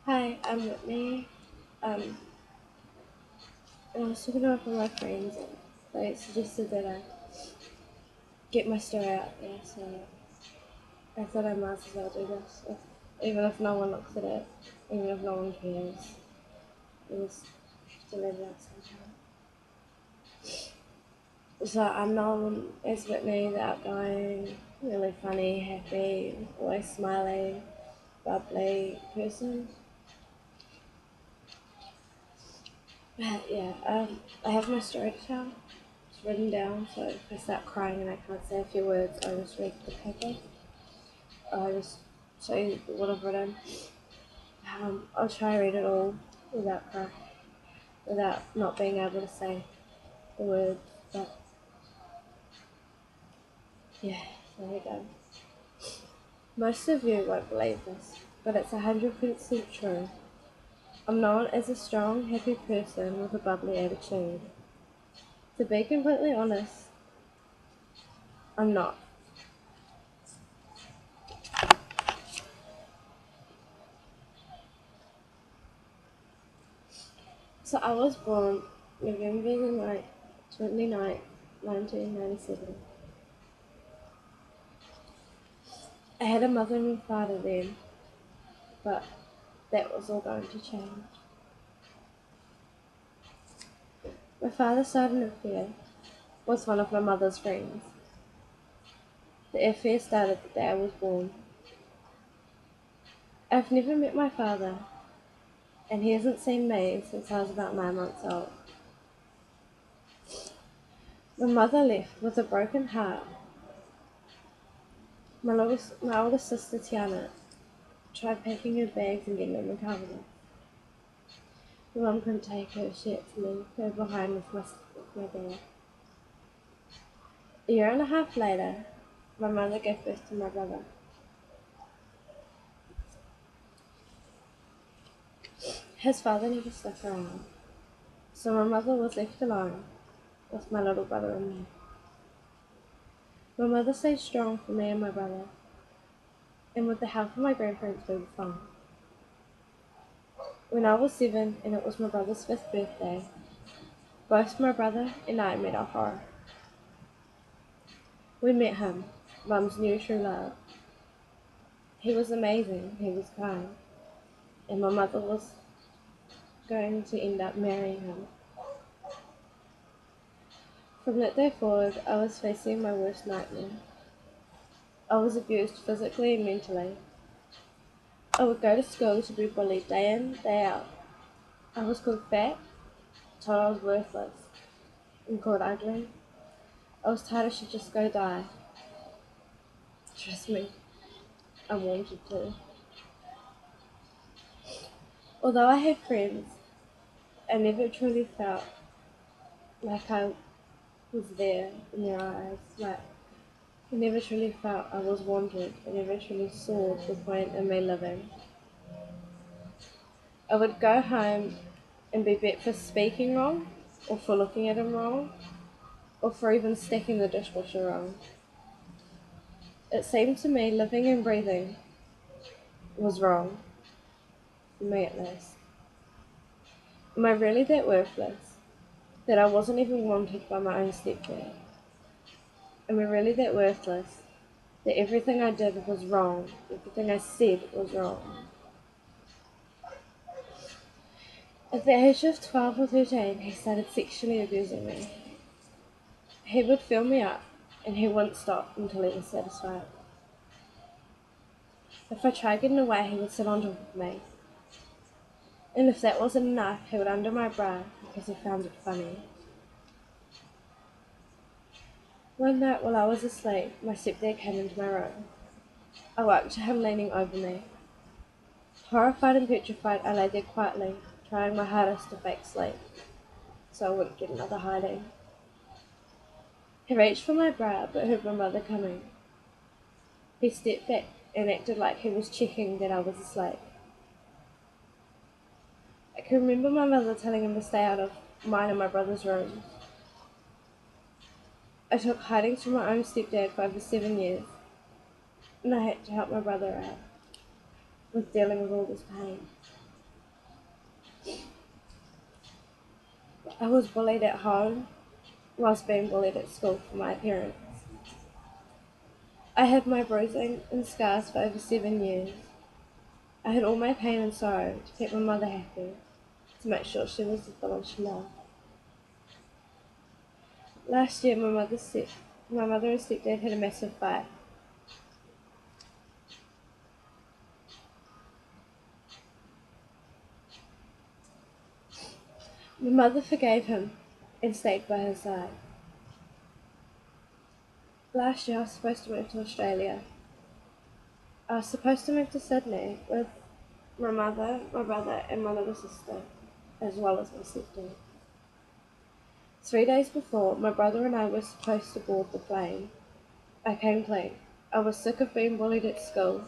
Hi, I'm Whitney. Um, and I was talking to one of my friends, and they suggested that I get my story out there, so I thought I might as well do this. Even if no one looks at it, even if no one cares, I just to let it out sometime. So I'm known as Whitney, the outgoing, really funny, happy, always smiling, bubbly person. But yeah, I have my story to tell. It's written down, so if I start crying and I can't say a few words, I just read the paper. I just say what I've written. I'll try to read it all without crying, without not being able to say the words. But yeah, there we go. Most of you won't believe this, but it's 100% true. I'm known as a strong, happy person with a bubbly attitude. To be completely honest, I'm not. So I was born November the 29th, 1997. I had a mother and a father then, but that was all going to change. My father started an affair with one of my mother's friends. The affair started the day I was born. I've never met my father, and he hasn't seen me since I was about 9 months old. My mother left with a broken heart. My older sister Tiana tried packing her bags and getting them recovered. My mum couldn't take her, she had to leave her behind with my dad. A year and a half later, my mother gave birth to my brother. His father never stuck around, so my mother was left alone with my little brother and me. My mother stayed strong for me and my brother, and with the help of my grandparents, we were fine. When I was 7 and it was my brother's 5th birthday, both my brother and I met our horror. We met him, Mum's new true love. He was amazing, he was kind, and my mother was going to end up marrying him. From that day forward, I was facing my worst nightmare. I was abused physically and mentally. I would go to school to be bullied day in, day out. I was called fat, told I was worthless, and called ugly. I was tired I should just go die. Trust me, I wanted to. Although I had friends, I never truly felt like I was there in their eyes. Like, I never truly felt I was wanted. I never truly saw the point in me living. I would go home and be bet for speaking wrong, or for looking at him wrong, or for even stacking the dishwasher wrong. It seemed to me living and breathing was wrong, for me at least. Am I really that worthless? That I wasn't even wanted by my own stepdad? Am I really that worthless? That everything I did was wrong, everything I said was wrong? At the age of 12 or 13, he started sexually abusing me. He would fill me up, and he wouldn't stop until he was satisfied. If I tried getting away, he would sit on top of me. And if that wasn't enough, he would undo my bra because he found it funny. One night while I was asleep, my stepdad came into my room. I woke to him leaning over me. Horrified and petrified, I lay there quietly, trying my hardest to fake sleep, so I wouldn't get another hiding. He reached for my bra, but heard my mother coming. He stepped back and acted like he was checking that I was asleep. I can remember my mother telling him to stay out of mine and my brother's room. I took hidings from my own stepdad for over 7 years, and I had to help my brother out with dealing with all this pain. I was bullied at home whilst being bullied at school for my appearance. I had my bruising and scars for over 7 years. I had all my pain and sorrow to keep my mother happy, to make sure she was the villain she loved. Last year, my mother and stepdad had a massive fight. My mother forgave him and stayed by his side. Last year, I was supposed to move to Australia. I was supposed to move to Sydney with my mother, my brother, and my little sister, as well as my stepdad. 3 days before, my brother and I were supposed to board the plane. I came clean. I was sick of being bullied at school,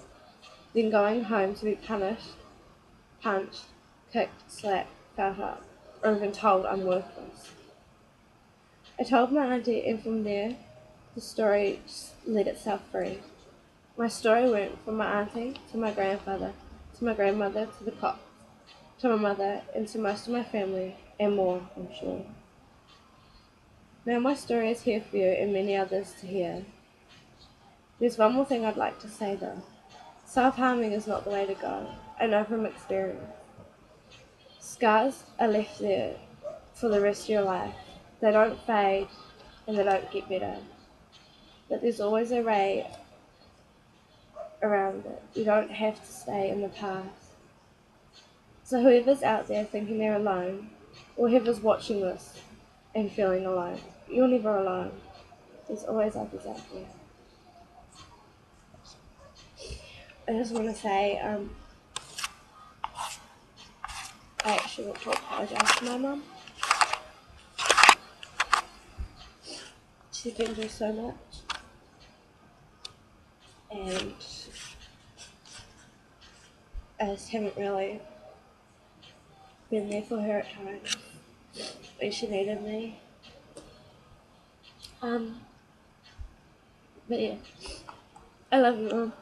then going home to be punished, punched, kicked, slapped, felt up, or even told I'm worthless. I told my auntie, and from there, the story just let itself free. My story went from my auntie to my grandfather, to my grandmother, to the cops, to my mother, and to most of my family, and more, I'm sure. Now my story is here for you and many others to hear. There's one more thing I'd like to say though. Self-harming is not the way to go. I know from experience. Scars are left there for the rest of your life. They don't fade and they don't get better. But there's always a way around it. You don't have to stay in the past. So whoever's out there thinking they're alone, or whoever's watching this and feeling alone, you're never alone. There's always others out there. I just want to say, I actually want to apologise to my mum. She's been through so much, and I just haven't really been there for her at times when she needed me. But yeah, I love you, Mum.